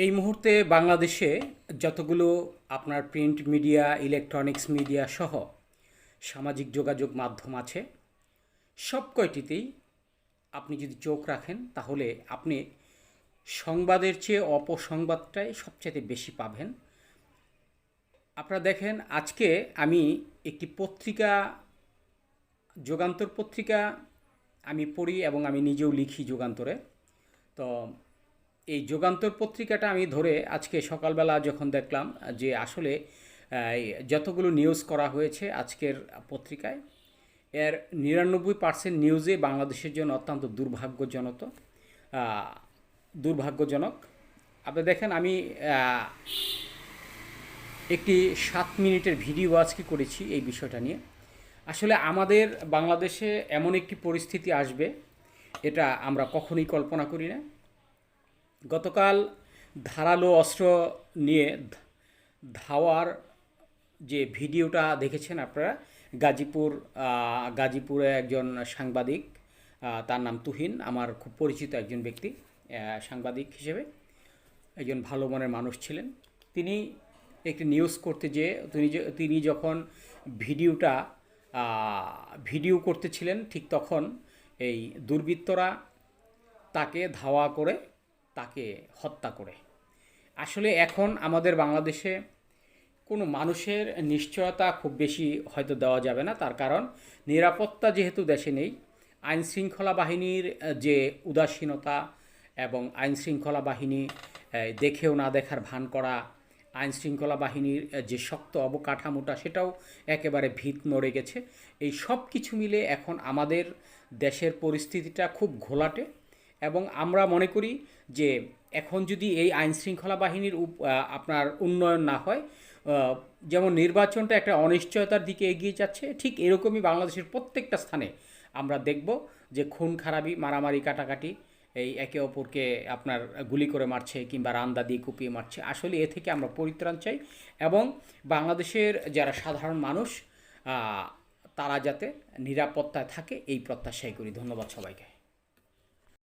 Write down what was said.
এই মুহূর্তে বাংলাদেশে যতগুলো আপনার প্রিন্ট মিডিয়া, ইলেকট্রনিক্স মিডিয়া সহ সামাজিক যোগাযোগ মাধ্যম আছে, সব কয়টিতেই আপনি যদি চোখ রাখেন তাহলে আপনি সংবাদের চেয়ে অপসংবাদটাই সবচেয়ে বেশি পাবেন। আপনারা দেখেন, আজকে আমি একটি পত্রিকা, যুগান্তর পত্রিকা আমি পড়ি এবং আমি নিজেও লিখি যুগান্তরে। তো এই যুগান্তর পত্রিকাটা আমি ধরে আজকে সকালবেলা যখন দেখলাম যে আসলে যতগুলো নিউজ করা হয়েছে আজকের পত্রিকায়, এর 99% নিউজে বাংলাদেশের জন্য অত্যন্ত দুর্ভাগ্যজনক। আপনি দেখেন, আমি একটি 7 মিনিটের ভিডিও আজকে করেছি এই বিষয়টা নিয়ে। আসলে আমাদের বাংলাদেশে এমন একটি পরিস্থিতি আসবে, এটা আমরা কখনোই কল্পনা করি না। গতকাল ধারালো অস্ত্র নিয়ে ধাওয়ার যে ভিডিওটা দেখেছেন আপনারা, গাজীপুরে একজন সাংবাদিক, তার নাম তুহিন, আমার খুব পরিচিত একজন ব্যক্তি, সাংবাদিক হিসেবে একজন ভালো মনের মানুষ ছিলেন। তিনি একটি নিউজ করতে যেয়ে তিনি যখন ভিডিও করতেছিলেন, ঠিক তখন এই দুর্বৃত্তরা তাকে ধাওয়া করে তাকে হত্যা করে। আসলে এখন আমাদের বাংলাদেশে কোনো মানুষের নিশ্চয়তা খুব বেশি হয়তো দেওয়া যাবে না, তার কারণ নিরাপত্তা যেহেতু দেশে নেই। আইনশৃঙ্খলা বাহিনীর যে উদাসীনতা এবং আইনশৃঙ্খলা বাহিনী দেখেও না দেখার ভান করা, আইনশৃঙ্খলা বাহিনীর যে শক্ত অবকাঠামোটা সেটাও একেবারে ভিত নড়ে গেছে। এই সব কিছু মিলে এখন আমাদের দেশের পরিস্থিতিটা খুব ঘোলাটে এবং আমরা মনে করি যে এখন যদি এই আইনশৃঙ্খলা বাহিনীর আপনার উন্নয়ন না হয়, যেমন নির্বাচনটা একটা অনিশ্চয়তার দিকে এগিয়ে যাচ্ছে, ঠিক এরকমই বাংলাদেশের প্রত্যেকটা স্থানে আমরা দেখব যে খুন খারাপি, মারামারি, কাটাকাটি, এই একে অপরকে আপনার গুলি করে মারছে কিংবা রান্দা দিয়ে কুপিয়ে মারছে। আসলে এ থেকে আমরা পরিত্রাণ চাই এবং বাংলাদেশের যারা সাধারণ মানুষ তারা যাতে নিরাপত্তায় থাকে এই প্রত্যাশাই করি। ধন্যবাদ সবাইকে।